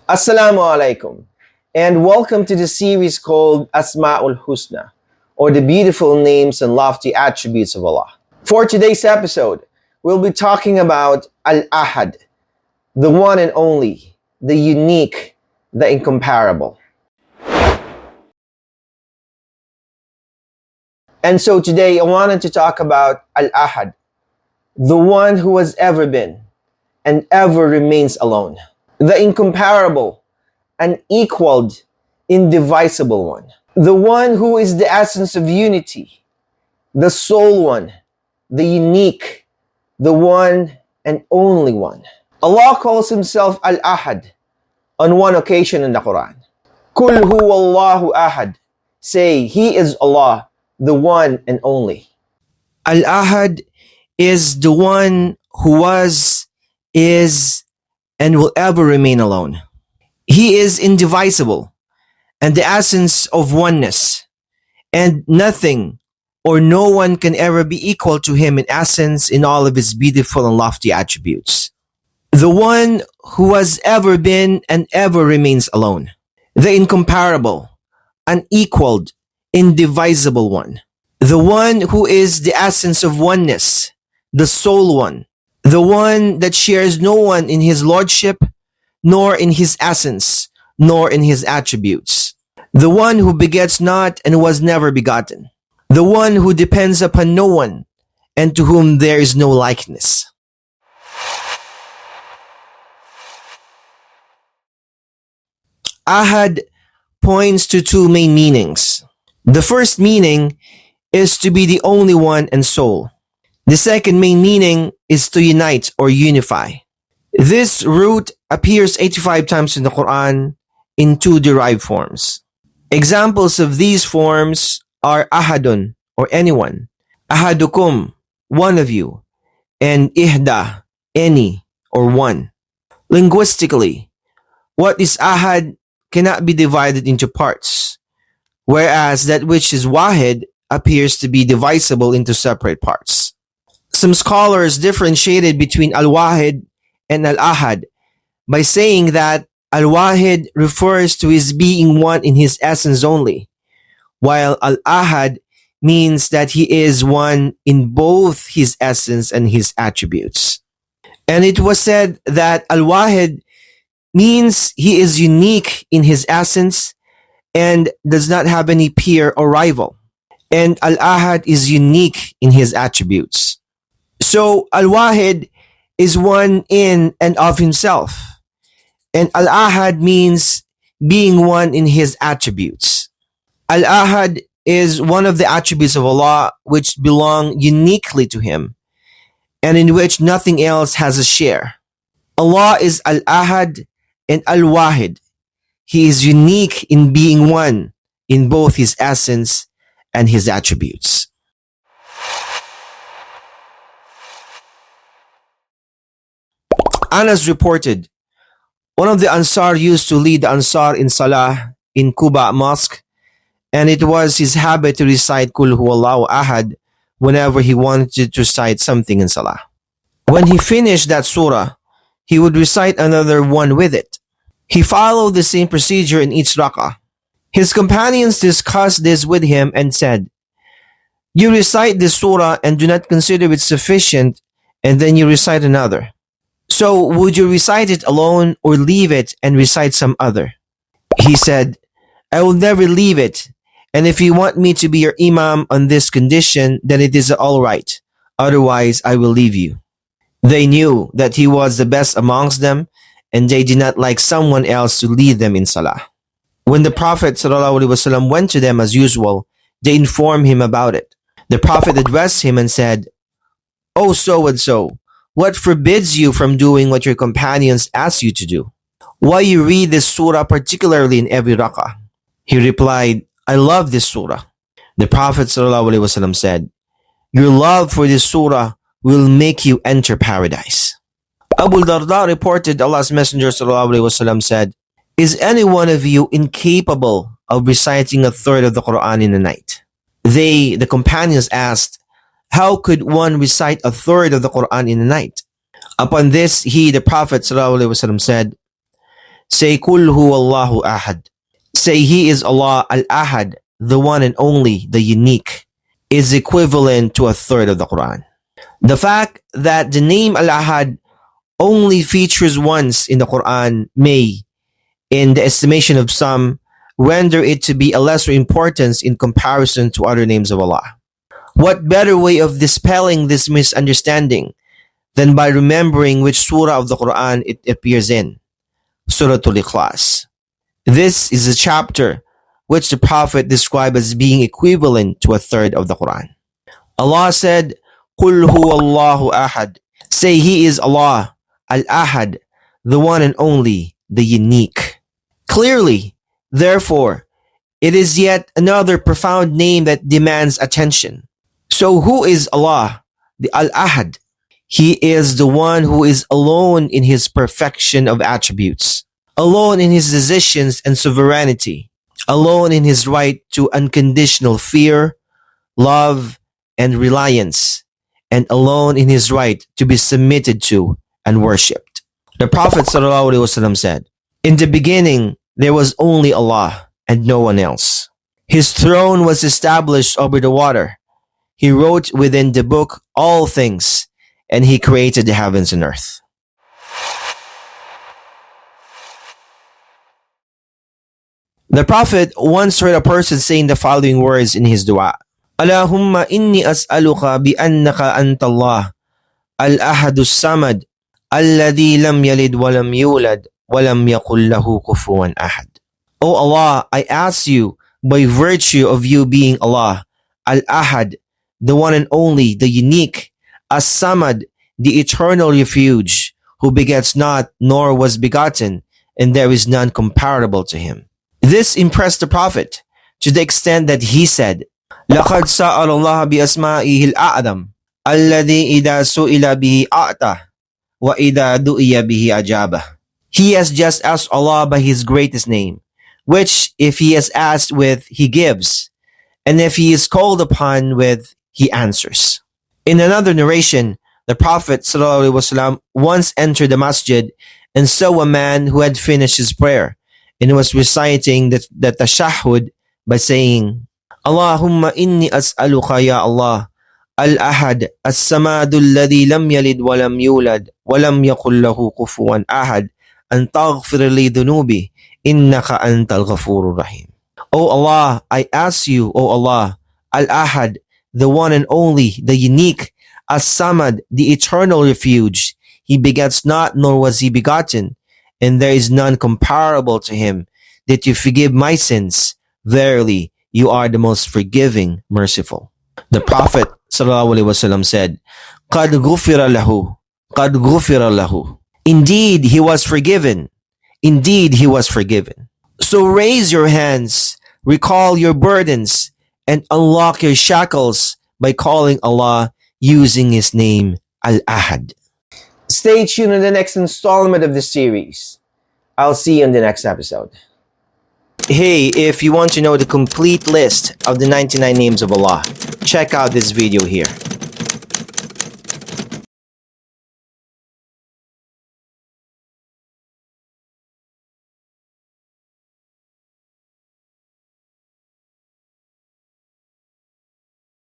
Assalamu alaikum, and welcome to the series called Asma'ul Husna, or the beautiful names and lofty attributes of Allah. For today's episode, we'll be talking about Al-Ahad, the one and only, the unique, the incomparable. And so today I wanted to talk about Al-Ahad, the one who has ever been and ever remains alone, the incomparable, unequaled, indivisible one, the one who is the essence of unity, the sole one, the unique, the one and only one. Allah calls himself Al-Ahad on one occasion in the Quran. Kul huwa Allahu ahad. Say, He is Allah, the one and only. Al-Ahad is the one who was, is, and will ever remain alone. He is indivisible and the essence of oneness, and nothing or no one can ever be equal to him in essence in all of his beautiful and lofty attributes. The one who has ever been and ever remains alone. The incomparable, unequaled, indivisible one. The one who is the essence of oneness, the sole one. The one that shares no one in his lordship, nor in his essence, nor in his attributes. The one who begets not and was never begotten. The one who depends upon no one, and to whom there is no likeness. Ahad points to two main meanings. The first meaning is to be the only one and sole. The second main meaning is to unite or unify. This root appears 85 times in the Quran in two derived forms. Examples of these forms are ahadun, or anyone, ahadukum, one of you, and ihda, any, or one. Linguistically, what is ahad cannot be divided into parts, whereas that which is wahid appears to be divisible into separate parts. Some scholars differentiated between al-wahid and al-ahad by saying that al-wahid refers to his being one in his essence only, while al-ahad means that he is one in both his essence and his attributes. And it was said that al-wahid means he is unique in his essence and does not have any peer or rival, and al-ahad is unique in his attributes. So al-wahid is one in and of himself, and al-ahad means being one in his attributes. Al-ahad is one of the attributes of Allah which belong uniquely to him, and in which nothing else has a share. Allah is al-ahad and al-wahid. He is unique in being one in both his essence and his attributes. Anas reported, one of the Ansar used to lead the Ansar in Salah in Quba Mosque, and it was his habit to recite Kul Huwallahu Ahad whenever he wanted to recite something in Salah. When he finished that surah, he would recite another one with it. He followed the same procedure in each rak'ah. His companions discussed this with him and said, "You recite this surah and do not consider it sufficient, and then you recite another. So would you recite it alone or leave it and recite some other?" He said, "I will never leave it, and if you want me to be your imam on this condition, then it is all right. Otherwise, I will leave you." They knew that he was the best amongst them, and they did not like someone else to lead them in salah. When the Prophet ﷺ went to them as usual, they informed him about it. The Prophet addressed him and said, "Oh, so and so, what forbids you from doing what your companions ask you to do? Why you read this surah particularly in every rak'ah?" He replied, "I love this surah." The Prophet ﷺ said, "Your love for this surah will make you enter paradise." Abu Darda reported Allah's Messenger ﷺ said, "Is any one of you incapable of reciting a third of the Quran in a night?" They, the companions, asked, "How could one recite a third of the Quran in a night?" Upon this, he, the Prophet ﷺ said, Say Kul huwallahu ahad. Say He is Allah al-Ahad, the one and only, the unique, is equivalent to a third of the Quran. The fact that the name al-Ahad only features once in the Quran may, in the estimation of some, render it to be a lesser importance in comparison to other names of Allah. What better way of dispelling this misunderstanding than by remembering which surah of the Quran it appears in? Surah Al-Ikhlas. This is a chapter which the Prophet described as being equivalent to a third of the Quran. Allah said, Qul huwallahu ahad. Say He is Allah, al-Ahad, the one and only, the unique. Clearly, therefore, it is yet another profound name that demands attention. So who is Allah, the al-Ahad? He is the one who is alone in His perfection of attributes, alone in His decisions and sovereignty, alone in His right to unconditional fear, love, and reliance, and alone in His right to be submitted to and worshipped. The Prophet ﷺ said, in the beginning, there was only Allah and no one else. His throne was established over the water. He wrote within the book all things, and He created the heavens and earth. The Prophet once heard a person saying the following words in his dua. Allahumma inni as'aluka bi annaka antallah al-ahadu samad alladhi lam yalid wa lam yulad wa lam yakul lahu kufuwan ahad. O Allah, I ask you by virtue of you being Allah, al-ahad, the one and only, the unique, as-samad, the eternal refuge, who begets not nor was begotten, and there is none comparable to Him. This impressed the Prophet to the extent that he said, لَقَدْ سَأَلَ اللَّهَ بِأَسْمَائِهِ الْأَعْظَمِ الَّذِي إِذَا سُئِلَ بِهِ أَعْطَى وَإِذَا دُئِيَ بِهِ أَجَابَهُ. He has just asked Allah by His greatest name, which if He is asked with, He gives, and if He is called upon with, He answers. In another narration, the Prophet ﷺ once entered the masjid and saw a man who had finished his prayer and was reciting the tashahhud by saying, Allahumma inni as'aluka ya Allah, al-ahad, as-samadu alladhi lam yalid wa lam yulad wa lam yakul lahu kufuwan ahad, an taghfir li dhunubi, innaka antal ghafurur rahim. O Allah, I ask you, O Allah, al-ahad, the one and only, the unique, as-samad, the eternal refuge. He begets not, nor was He begotten, and there is none comparable to Him, that you forgive my sins. Verily, you are the most forgiving, merciful. The Prophet ﷺ said, قَدْ غُفِرَ لَهُ قَدْ غُفِرَ لَهُ. Indeed, he was forgiven. Indeed, he was forgiven. So raise your hands, recall your burdens, and unlock your shackles by calling Allah using His name, Al-Ahad. Stay tuned in the next installment of the series. I'll see you in the next episode. Hey, if you want to know the complete list of the 99 names of Allah, check out this video here.